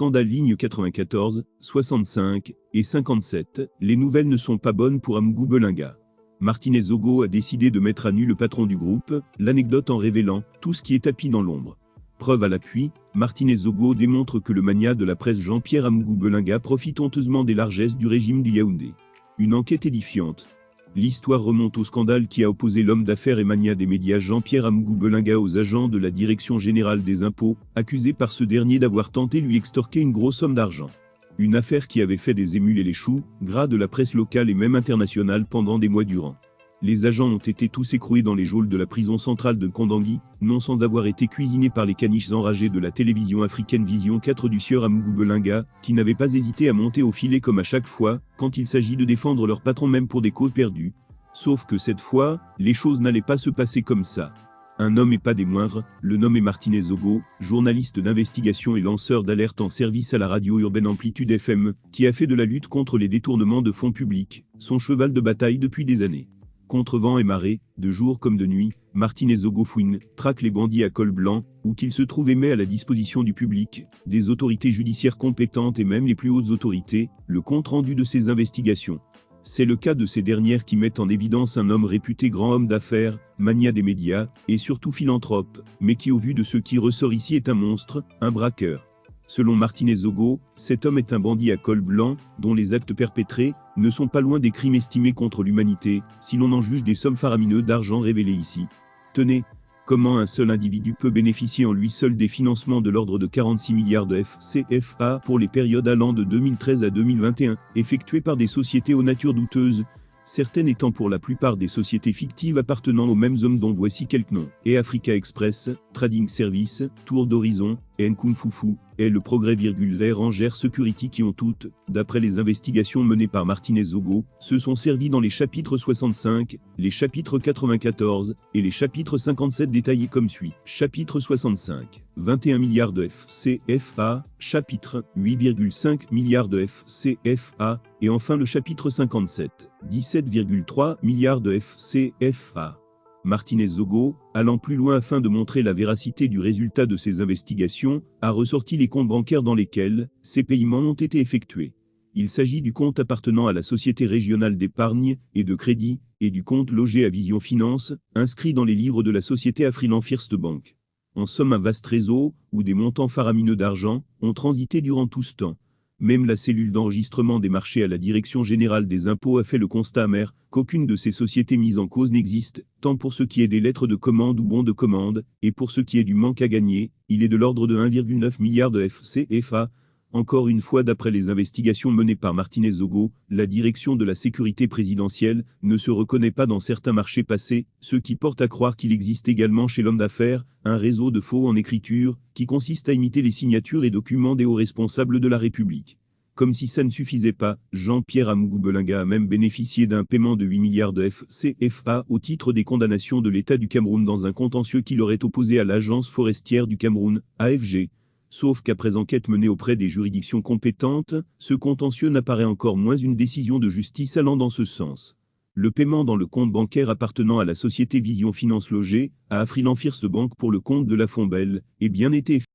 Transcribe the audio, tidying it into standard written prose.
Scandale ligne 94, 65 et 57, les nouvelles ne sont pas bonnes pour Amougou Belinga. Martinez Zogo a décidé de mettre à nu le patron du groupe, l'anecdote en révélant tout ce qui est tapis dans l'ombre. Preuve à l'appui, Martinez Zogo démontre que le magnat de la presse Jean-Pierre Amougou Belinga profite honteusement des largesses du régime du Yaoundé. Une enquête édifiante. L'histoire remonte au scandale qui a opposé l'homme d'affaires et magnat des médias Jean-Pierre Amougou Belinga aux agents de la Direction Générale des Impôts, accusés par ce dernier d'avoir tenté lui extorquer une grosse somme d'argent. Une affaire qui avait fait des émules et les choux, gras de la presse locale et même internationale pendant des mois durant. Les agents ont été tous écroués dans les geôles de la prison centrale de Kondangui, non sans avoir été cuisinés par les caniches enragés de la télévision africaine Vision 4 du sieur Amougou Belinga, qui n'avaient pas hésité à monter au filet comme à chaque fois, quand il s'agit de défendre leur patron même pour des causes perdues. Sauf que cette fois, les choses n'allaient pas se passer comme ça. Un homme et pas des moindres, le nommé Martinez Zogo, journaliste d'investigation et lanceur d'alerte en service à la radio urbaine Amplitude FM, qui a fait de la lutte contre les détournements de fonds publics son cheval de bataille depuis des années. Contre vent et marée, de jour comme de nuit, Martinez Zogo fouine, traque les bandits à col blanc, où qu'ils se trouvent et met à la disposition du public, des autorités judiciaires compétentes et même les plus hautes autorités, le compte-rendu de ces investigations. C'est le cas de ces dernières qui mettent en évidence un homme réputé grand homme d'affaires, magnat des médias, et surtout philanthrope, mais qui au vu de ce qui ressort ici est un monstre, un braqueur. Selon Martinez Zogo, cet homme est un bandit à col blanc, dont les actes perpétrés ne sont pas loin des crimes estimés contre l'humanité, si l'on en juge des sommes faramineuses d'argent révélées ici. Tenez, comment un seul individu peut bénéficier en lui seul des financements de l'ordre de 46 milliards de CFA pour les périodes allant de 2013 à 2021, effectués par des sociétés aux natures douteuses, certaines étant pour la plupart des sociétés fictives appartenant aux mêmes hommes dont voici quelques noms. Et Africa Express, Trading Service, Tour d'Horizon, et Nkun Fufu, et le Progrès Rangers Security qui ont toutes, d'après les investigations menées par Martinez Zogo, se sont servis dans les chapitres 65, les chapitres 94, et les chapitres 57 détaillés comme suit. Chapitre 65, 21 milliards de CFA, chapitre 8,5 milliards de CFA, et enfin le chapitre 57, 17,3 milliards de CFA. Martinez Zogo, allant plus loin afin de montrer la véracité du résultat de ses investigations, a ressorti les comptes bancaires dans lesquels ces paiements ont été effectués. Il s'agit du compte appartenant à la Société régionale d'épargne et de crédit, et du compte logé à Vision Finance, inscrit dans les livres de la société Afriland First Bank. En somme un vaste réseau, où des montants faramineux d'argent ont transité durant tout ce temps. Même la cellule d'enregistrement des marchés à la Direction Générale des Impôts a fait le constat amer qu'aucune de ces sociétés mises en cause n'existe, tant pour ce qui est des lettres de commande ou bons de commande, et pour ce qui est du manque à gagner, il est de l'ordre de 1,9 milliard de CFA. Encore une fois d'après les investigations menées par Martinez Zogo, la direction de la sécurité présidentielle ne se reconnaît pas dans certains marchés passés, ce qui porte à croire qu'il existe également chez l'homme d'affaires un réseau de faux en écriture, qui consiste à imiter les signatures et documents des hauts responsables de la République. Comme si ça ne suffisait pas, Jean-Pierre Amougou Belinga a même bénéficié d'un paiement de 8 milliards de CFA au titre des condamnations de l'État du Cameroun dans un contentieux qu'il aurait opposé à l'Agence forestière du Cameroun, AFG. Sauf qu'après enquête menée auprès des juridictions compétentes, ce contentieux n'apparaît encore moins une décision de justice allant dans ce sens. Le paiement dans le compte bancaire appartenant à la société Vision Finance logée, à Afriland First Bank pour le compte de la Fombelle, est bien été effectué.